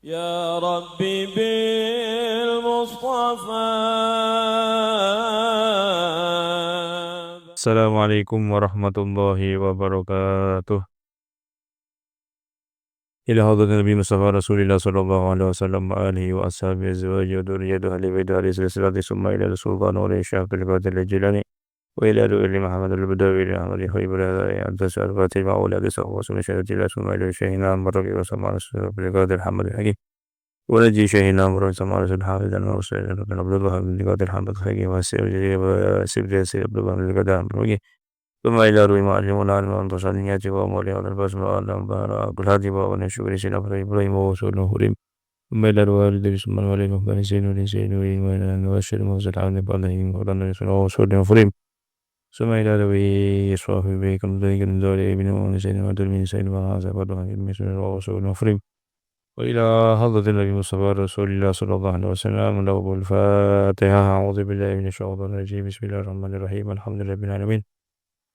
يا ربي بالمصطفى. Assalamualaikum warahmatullahi wabarakatuh. إلى حضرة النبي مصطفى رسول الله صلى الله عليه وسلم وآله وأصحابه أزواجه وذريته أهل بيته عليه الصلاة ثم إلى السلطان والإشراف بالقادر الجيلاني وإلى رؤيا محمد البدوي إلى أحمد خيب عبد الفاتح وأولاد صحبه وسنة شهادة الله ثم إلى شيخنا مرقي وسمع بالقادر محمد الحكيم ونجي شيخنا مرقي سمع الحافظ المرسل بن عبد الله بن القادر محمد الحكيم وسيب سيد عبد الله بن القادر مرقي ثم إلى روي معلمنا المنتصر ياتي ومولي على البسم الله بالهادي ونشكر سيدنا إبراهيم وسلم هريم ثم إلى الوالد ثم الوالد مهبان سين ولسين وأشهد موسى العون بأنهم ولن يسلم وسلم هريم ثم إلى روي صاحبه كم ذلك من ذلك من ونسين ودر من سين وهذا بدر من سين وسلم هريم وإلى حضرة النبي مصطفى رسول الله صلى الله عليه وسلم له الفاتحة أعوذ بالله من الشيطان الرجيم بسم الله الرحمن الرحيم الحمد لله رب العالمين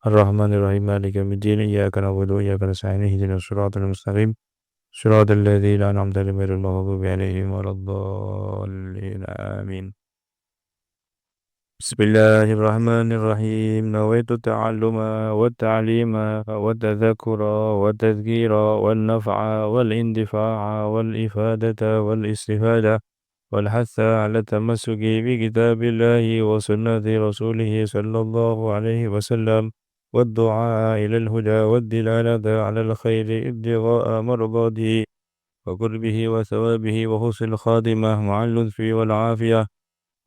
الرحمن الرحيم مالك يوم الدين إياك نعبد وإياك نستعين اهدنا الصراط المستقيم صراط الذين أنعمت عليهم غير المغضوب عليهم ولا الضالين آمين بسم الله الرحمن الرحيم نويت التعلم والتعليم والتذكر والتذكير والنفع والاندفاع والإفادة والاستفادة والحث على التمسك بكتاب الله وسنة رسوله صلى الله عليه وسلم والدعاء إلى الهدى والدلالة على الخير ابتغاء مرضاته وقربه وثوابه وحسن الخاتمة مع اللطف والعافية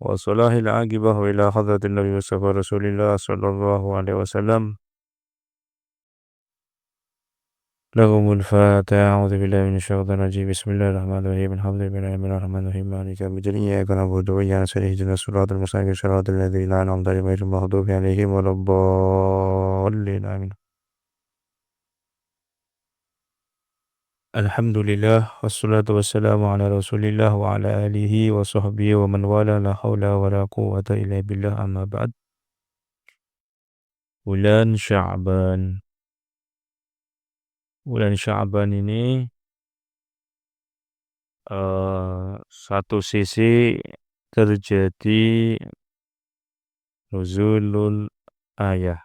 وصلاح العاقبة إلى حضرة النبي مصطفى رسول الله صلى الله عليه وسلم لهم الفاتحة أعوذ بالله من الشيطان الرجيم بسم الله الرحمن الرحيم الحمد لله رب العالمين الرحمن الرحيم مالك يوم الدين إياك نعبد وإياك نستعين اهدنا الصراط المستقيم صراط الذين أنعمت عليهم غير المغضوب عليهم ولا الضالين آمين الحمد لله والصلاة والسلام على رسول الله وعلى آله وصحبه ومن والاه لا حول ولا قوة إلا بالله أما بعد bulan Sya'ban ini satu sisi terjadi nuzul ayah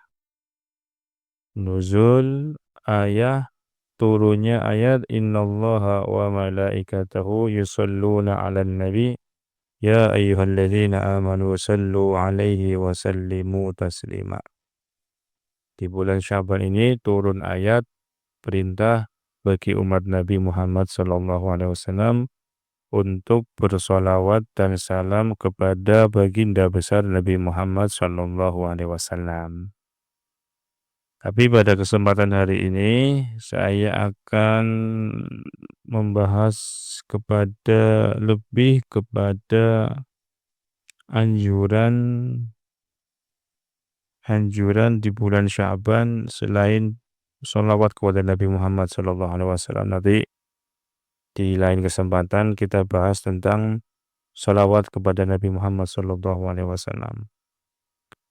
turunnya ayat innallaha wa malaikatahu yusalluna 'alan nabi ya ayyuhalladzina amanu sallu 'alaihi wa sallimu taslima. Di bulan Sya'ban ini turun ayat perintah bagi umat Nabi Muhammad sallallahu alaihi wasallam untuk bersolawat dan salam kepada baginda besar Nabi Muhammad sallallahu alaihi wasallam. Tapi pada kesempatan hari ini saya akan membahas lebih kepada anjuran di bulan Sya'ban selain sholawat kepada Nabi Muhammad sallallahu alaihi wasallam. Nanti di lain kesempatan kita bahas tentang sholawat kepada Nabi Muhammad sallallahu alaihi wasallam.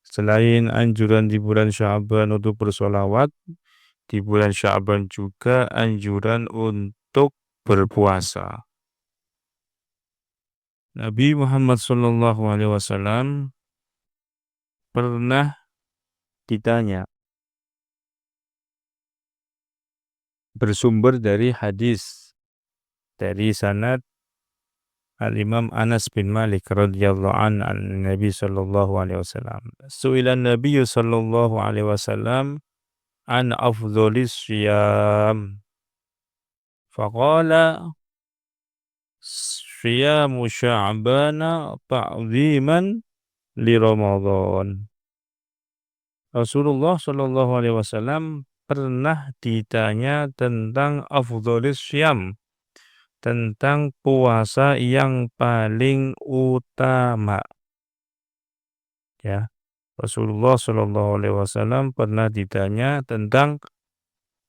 Selain anjuran di bulan Sya'ban untuk bersolawat, di bulan Sya'ban juga anjuran untuk berpuasa. Nabi Muhammad sallallahu alaihi wasallam pernah ditanya, bersumber dari hadis dari sanad Al-Imam Anas bin Malik radhiyallahu an Nabi sallallahu alaihi wasallam. Su'ilan Nabi sallallahu alaihi wasallam an afdhalis syiyam. Faqala syiyamu sya'bana ta'ziman li Ramadan. Rasulullah sallallahu alaihi wasallam pernah ditanya tentang afdhalis syiyam, tentang puasa yang paling utama. Ya, Rasulullah sallallahu alaihi wasallam pernah ditanya tentang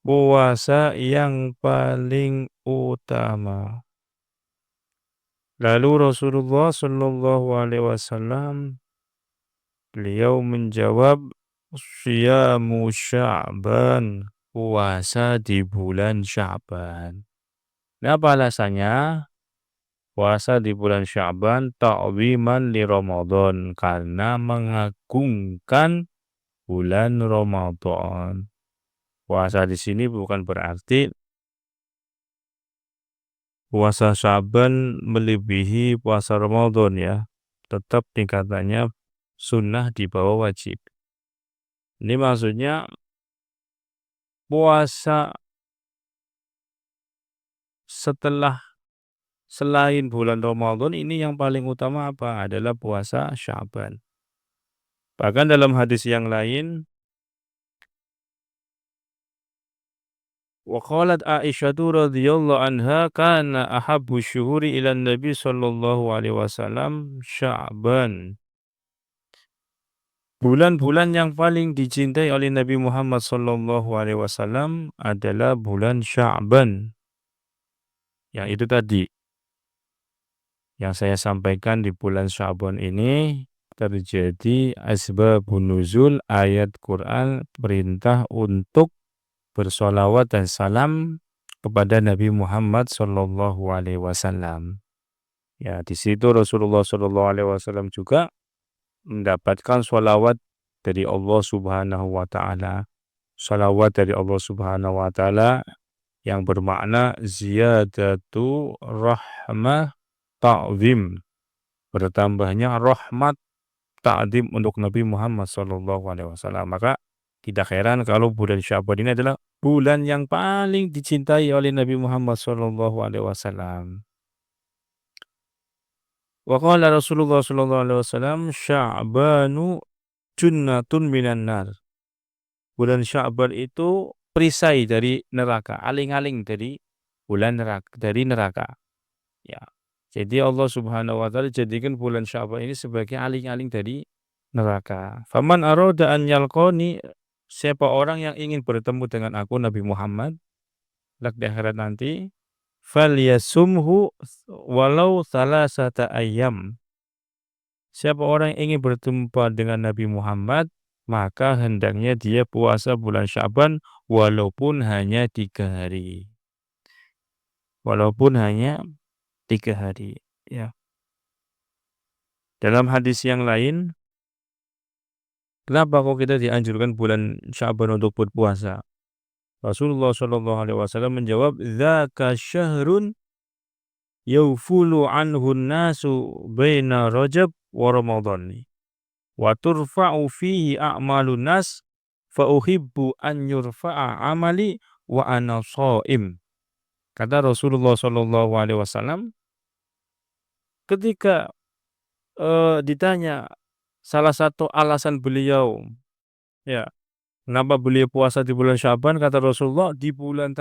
puasa yang paling utama. Lalu Rasulullah sallallahu alaihi wasallam beliau menjawab syiyamu Sya'ban, puasa di bulan Sya'ban. Apa alasannya? puasa di bulan Sya'ban ta'ziman li Ramadan karena mengagungkan bulan Ramadan. Puasa di sini bukan berarti puasa Sya'ban melebihi puasa Ramadan ya. Tetap tingkatannya sunnah di bawah wajib. Ini maksudnya puasa selain bulan Ramadan ini yang paling utama apa? Adalah puasa Sya'ban. Bahkan dalam hadis yang lain, wa qalat Aisyatu radhiyallahu anha kana ahabbu syuhuri ila Nabi sallallahu alaihi wasallam Sya'ban. Bulan-bulan yang paling dicintai oleh Nabi Muhammad sallallahu alaihi wasallam adalah bulan Sya'ban. Yang itu tadi yang saya sampaikan, di bulan Sya'ban ini terjadi asbabun nuzul ayat Quran perintah untuk bersolawat dan salam kepada Nabi Muhammad sallallahu alaihi wasallam. Ya, di situ Rasulullah sallallahu alaihi wasallam juga mendapatkan sholawat dari Allah Subhanahu wa taala. Sholawat dari Allah Subhanahu wa taala yang bermakna ziyadatu rahmah ta'zim, bertambahnya rahmat ta'zim untuk Nabi Muhammad sallallahu alaihi wasallam. Maka tidak heran kalau bulan Sya'ban ini adalah bulan yang paling dicintai oleh Nabi Muhammad sallallahu alaihi wasallam. Wa qala Rasulullah sallallahu alaihi wasallam Sya'banu junnatun minan nar. Bulan Sya'ban itu perisai dari neraka, aling-aling dari neraka. Ya. Jadi Allah Subhanahu wa taala jadikan bulan Sya'ban ini sebagai aling-aling dari neraka. Faman arada an yalqani, siapa orang yang ingin bertemu dengan aku Nabi Muhammad kelak di akhirat nanti, falyasumhu walau salasata ayyam. Siapa orang yang ingin bertemu dengan Nabi Muhammad, maka hendaknya dia puasa bulan Sya'ban walaupun hanya 3 hari. Walaupun hanya 3 hari, ya. Dalam hadis yang lain, kenapa kok kita dianjurkan bulan Sya'ban untuk berpuasa? Rasulullah sallallahu alaihi wasallam menjawab, "Dzaka syahrun yawfulu anhu an-nasu baina Rajab wa Ramadhan. Wa turfa'u fihi a'malun nas fa uhibbu an yurfa'a amali wa ana shaim." Kata Rasulullah sallallahu alaihi wasallam ketika ditanya salah satu alasan beliau, ya, kenapa beliau puasa di bulan Sya'ban, kata Rasulullah, di bulan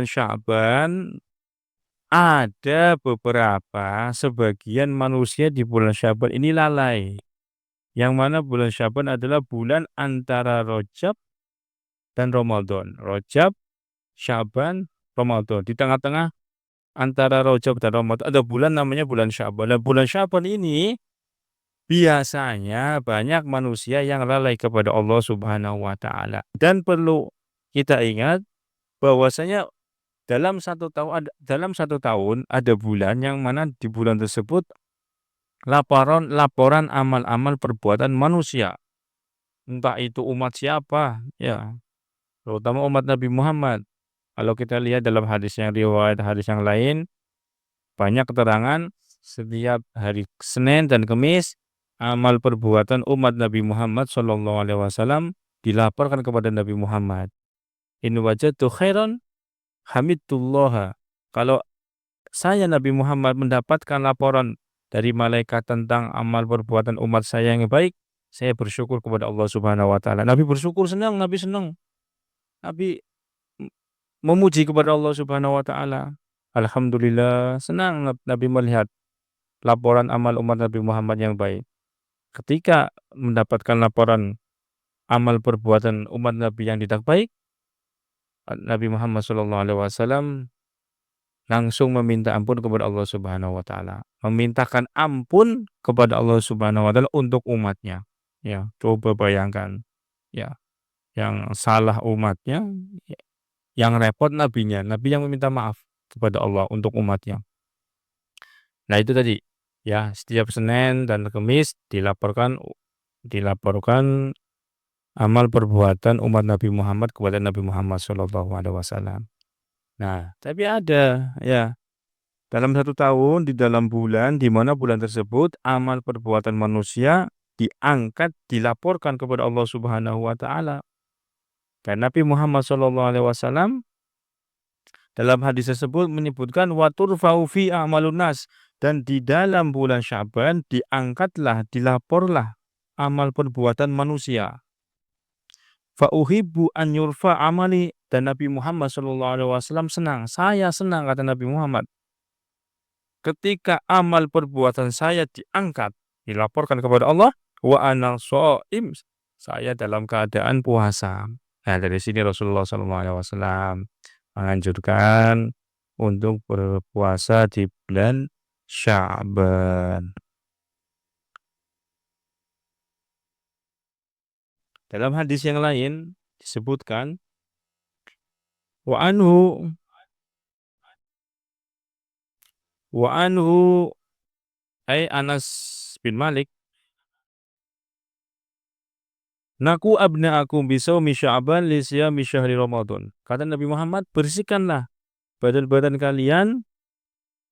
Sya'ban ada beberapa sebagian manusia di bulan Sya'ban ini lalai. Yang mana bulan Sya'ban adalah bulan antara Rajab dan Ramadan. Rajab, Sya'ban, Ramadan. Di tengah-tengah antara Rajab dan Ramadan ada bulan namanya bulan Sya'ban. Dan bulan Sya'ban ini biasanya banyak manusia yang lalai kepada Allah Subhanahu wa taala. Dan perlu kita ingat bahwasanya dalam satu tahun ada bulan yang mana di bulan tersebut laporan amal-amal perbuatan manusia. Entah itu umat siapa, ya, terutama umat Nabi Muhammad. Kalau kita lihat dalam riwayat hadis yang lain, banyak keterangan setiap hari Senin dan Kamis amal perbuatan umat Nabi Muhammad sallallahu alaihi wasallam dilaporkan kepada Nabi Muhammad. In wajadtu khairan hamidullah. Kalau saya Nabi Muhammad mendapatkan laporan dari malaikat tentang amal perbuatan umat saya yang baik, saya bersyukur kepada Allah Subhanahu wa taala. Nabi bersyukur, senang, Nabi senang. Nabi memuji kepada Allah Subhanahu wa taala. Alhamdulillah, senang Nabi melihat laporan amal umat Nabi Muhammad yang baik. Ketika mendapatkan laporan amal perbuatan umat Nabi yang tidak baik, Nabi Muhammad sallallahu alaihi wasallam langsung meminta ampun kepada Allah Subhanahu wa taala. Memintakan ampun kepada Allah Subhanahu wa taala untuk umatnya. Ya, coba bayangkan. Ya, yang salah umatnya, yang repot nabinya, nabi yang meminta maaf. kepada Allah untuk umatnya. Nah itu tadi, ya setiap Senin dan Kamis dilaporkan amal perbuatan umat Nabi Muhammad kepada Nabi Muhammad SAW. Nah, tapi ada ya dalam satu tahun di dalam bulan di mana bulan tersebut amal perbuatan manusia diangkat dilaporkan kepada Allah Subhanahu wa taala. Dan Nabi Muhammad SAW dalam hadis tersebut menyebutkan wa turfa'u fi a'malun nas, dan di dalam bulan Sya'ban diangkatlah dilaporlah amal perbuatan manusia. Fa uhibbu an yurfa amali, dan Nabi Muhammad SAW senang, saya senang kata Nabi Muhammad ketika amal perbuatan saya diangkat dilaporkan kepada Allah wa ana shaim, saya dalam keadaan puasa. Nah, dari sini Rasulullah SAW menganjurkan untuk berpuasa di bulan Sya'ban. Dalam hadis yang lain disebutkan wa anhu ay Anas bin Malik, naku abna'akum bisawmi Sya'ban li siyami syahri Ramadan. Kata Nabi Muhammad, bersihkanlah badan-badan kalian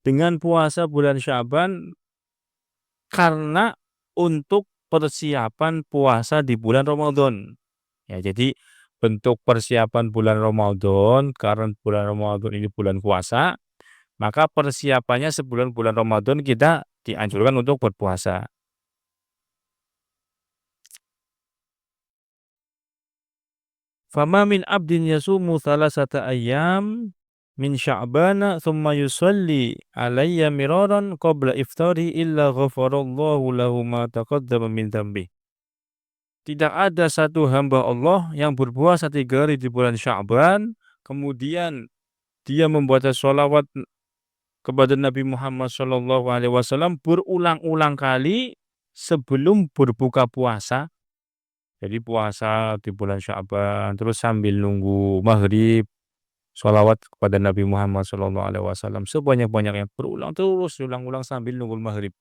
dengan puasa bulan Sya'ban karena untuk persiapan puasa di bulan Ramadan. Ya, jadi bentuk persiapan bulan Ramadan, karena bulan Ramadan ini bulan puasa, maka persiapannya sebelum bulan Ramadan kita dianjurkan untuk berpuasa. Fama min abdin yasumu thalathata ayyam min Sya'bana thumma yusalli alayya miraran qabla iftari illa ghafarallahu lahu ma taqaddama min dzambi. Tidak ada satu hamba Allah yang berpuasa 3 hari di bulan Sya'ban, kemudian dia membaca sholawat kepada Nabi Muhammad SAW berulang-ulang kali sebelum berbuka puasa. Jadi puasa di bulan Sya'ban, terus sambil nunggu maghrib, sholawat kepada Nabi Muhammad SAW sebanyak-banyaknya, berulang terus, ulang-ulang sambil nunggu maghrib.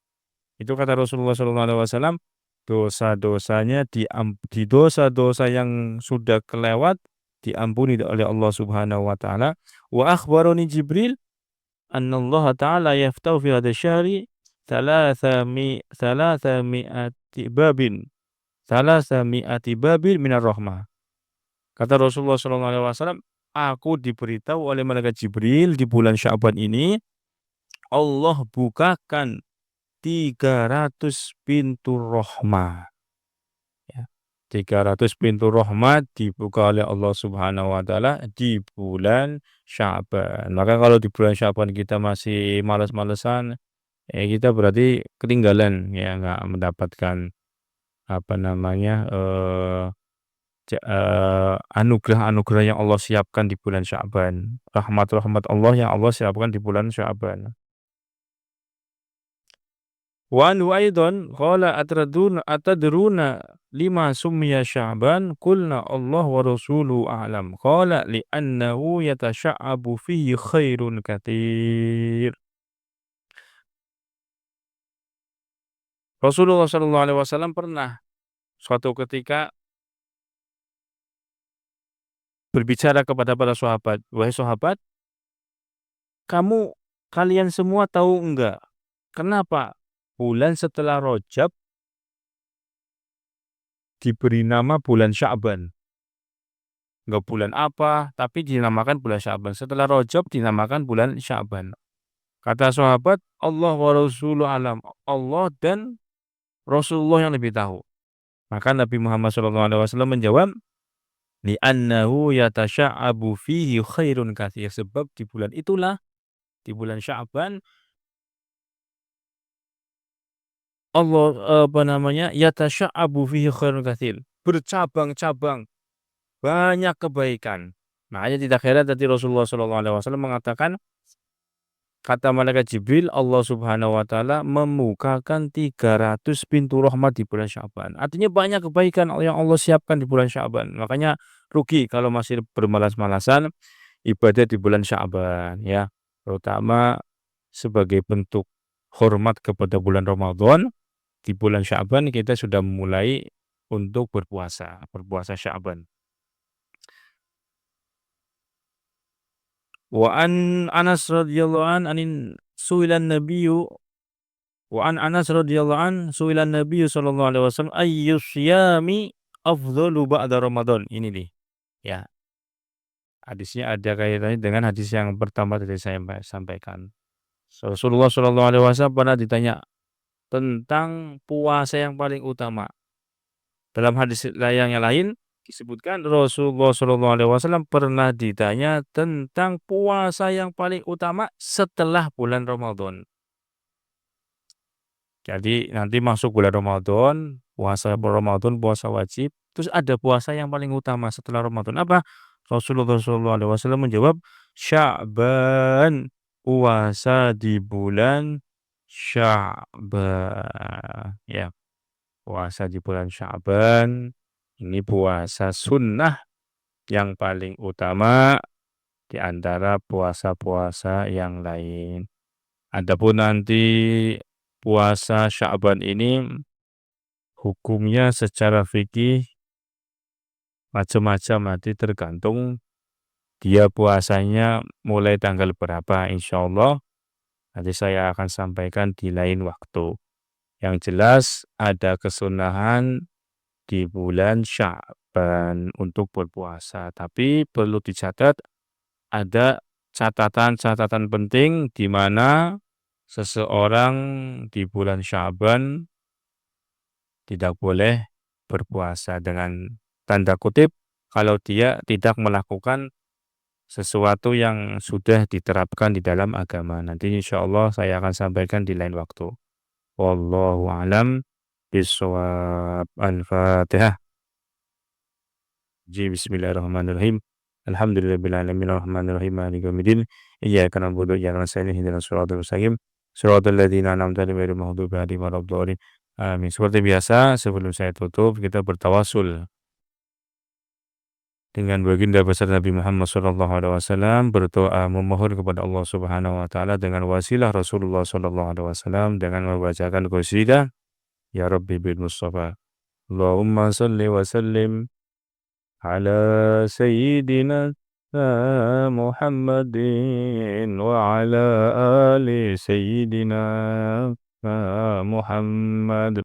Itu kata Rasulullah SAW, dosa-dosanya di dosa-dosa yang sudah kelewat diampuni oleh Allah Subhanahu wa taala. Wa akhbarani Jibril annallaha ta'ala yaftahu fi hadha syahri thalathami'ati babin minar rahmah. Kata Rasulullah SAW, aku diberitahu oleh malaikat Jibril di bulan Sya'ban ini Allah bukakan 300 pintu rahmat. Ya. 300 pintu rahmat dibuka oleh Allah Subhanahu wa taala di bulan Sya'ban. Maka kalau di bulan Sya'ban kita masih malas-malesan, kita berarti ketinggalan, ya enggak mendapatkan anugerah-anugerah yang Allah siapkan di bulan Sya'ban. Rahmat-rahmat Allah yang Allah siapkan di bulan Sya'ban. Wa anhu aidan qala atadruna lima summiya Sya'ban qulna Allah wa rasuluhu a'lam qala li'annahu yatasha'abu fihi khairun katsir. Rasulullah SAW pernah suatu ketika berbicara kepada para sahabat, wahai sahabat, kalian semua tahu enggak kenapa bulan setelah Rajab diberi nama bulan Sya'ban? Enggak bulan apa, tapi dinamakan bulan Sya'ban. Setelah Rajab dinamakan bulan Sya'ban. Kata sahabat, Allah wa rasuluhu alam. Allah dan Rasulullah yang lebih tahu. Maka Nabi Muhammad SAW menjawab, li'annahu yatasha'abu fihi khairun katsir. Sebab di bulan itulah, di bulan Sya'ban, Allah yatasha'abu fihi khairun katsir. Bercabang-cabang, banyak kebaikan. Makanya tidak heran tadi Rasulullah SAW mengatakan, kata malaikat Jibril, Allah Subhanahu wa taala membukakan 300 pintu rahmat di bulan Sya'ban. Artinya banyak kebaikan yang Allah siapkan di bulan Sya'ban. Makanya rugi kalau masih bermalas-malasan ibadah di bulan Sya'ban, ya. terutama sebagai bentuk hormat kepada bulan Ramadan, di bulan Sya'ban kita sudah mulai untuk berpuasa Sya'ban. Wa an Anas radhiyallahu su'ilan nabiyyu wa an Anas radhiyallahu su'ilan nabiyyu sallallahu alaihi wasallam ayyus syiyami afdhalu ba'da Ramadan. Ini nih, ya, hadisnya ada kaitannya dengan hadis yang pertama tadi saya sampaikan. Rasulullah sallallahu alaihi wasallam pernah ditanya tentang puasa yang paling utama. Dalam hadis yang lain disebutkan Rasulullah sallallahu alaihi wasallam pernah ditanya tentang puasa yang paling utama setelah bulan Ramadan. Jadi nanti masuk bulan Ramadan, puasa wajib, terus ada puasa yang paling utama setelah Ramadan. Apa? Rasulullah sallallahu alaihi wasallam menjawab, Sya'ban, puasa di bulan Sya'ban. Ya, puasa di bulan Sya'ban, ini puasa sunnah yang paling utama di antara puasa-puasa yang lain. Adapun nanti puasa Sya'ban ini hukumnya secara fikih macam-macam, nanti tergantung dia puasanya mulai tanggal berapa, insyaallah nanti saya akan sampaikan di lain waktu. Yang jelas ada kesunahan di bulan Sya'ban untuk berpuasa, tapi perlu dicatat ada catatan-catatan penting di mana seseorang di bulan Sya'ban tidak boleh berpuasa, dengan tanda kutip kalau dia tidak melakukan sesuatu yang sudah diterapkan di dalam agama. Nanti insyaallah saya akan sampaikan di lain waktu. Wallahu a'lam bishawab. Al-Fatihah. Bismillahirrahmanirrahim. Alhamdulillahirabbil alamin arrahmanirrahim maliki yaumiddin. Iyyaka na'budu wa iyyaka nasta'in ihdinas siratal mustaqim. Shiratal ladzina an'amta 'alaihim ghairil maghdubi 'alaihim waladdallin. Amin. Seperti biasa sebelum saya tutup kita bertawasul dengan baginda besar Nabi Muhammad sallallahu alaihi wasallam, berdoa memohon kepada Allah Subhanahu wa taala dengan wasilah Rasulullah sallallahu alaihi wasallam dengan membacakan qasidah Ya Rabbi bil Mustafa. Allahumma shalli wa sallim ala sayyidina Muhammadin wa ala ali sayyidina Muhammad.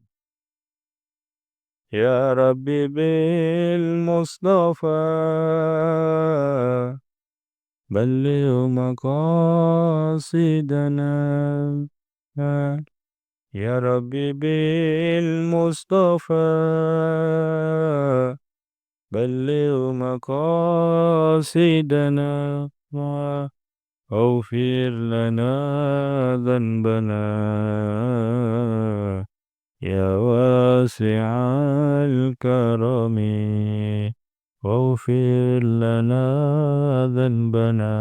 Ya Rabbi bil Mustafa balligh maqasidana. Ya Rabbi bil Mustafa balligh maqasidana wa اغفر لنا ذنبنا يا واسع الكرم واغفر لنا ذنبنا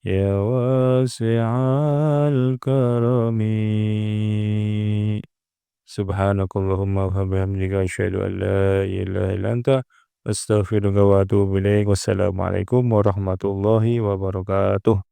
يا واسع الكرم Subhanakallahumma wa bihamdika asyhadu an la ilaha illa anta astaghfiruka wa atubu ilaik. Wassalamualaikum warahmatullahi wabarakatuh.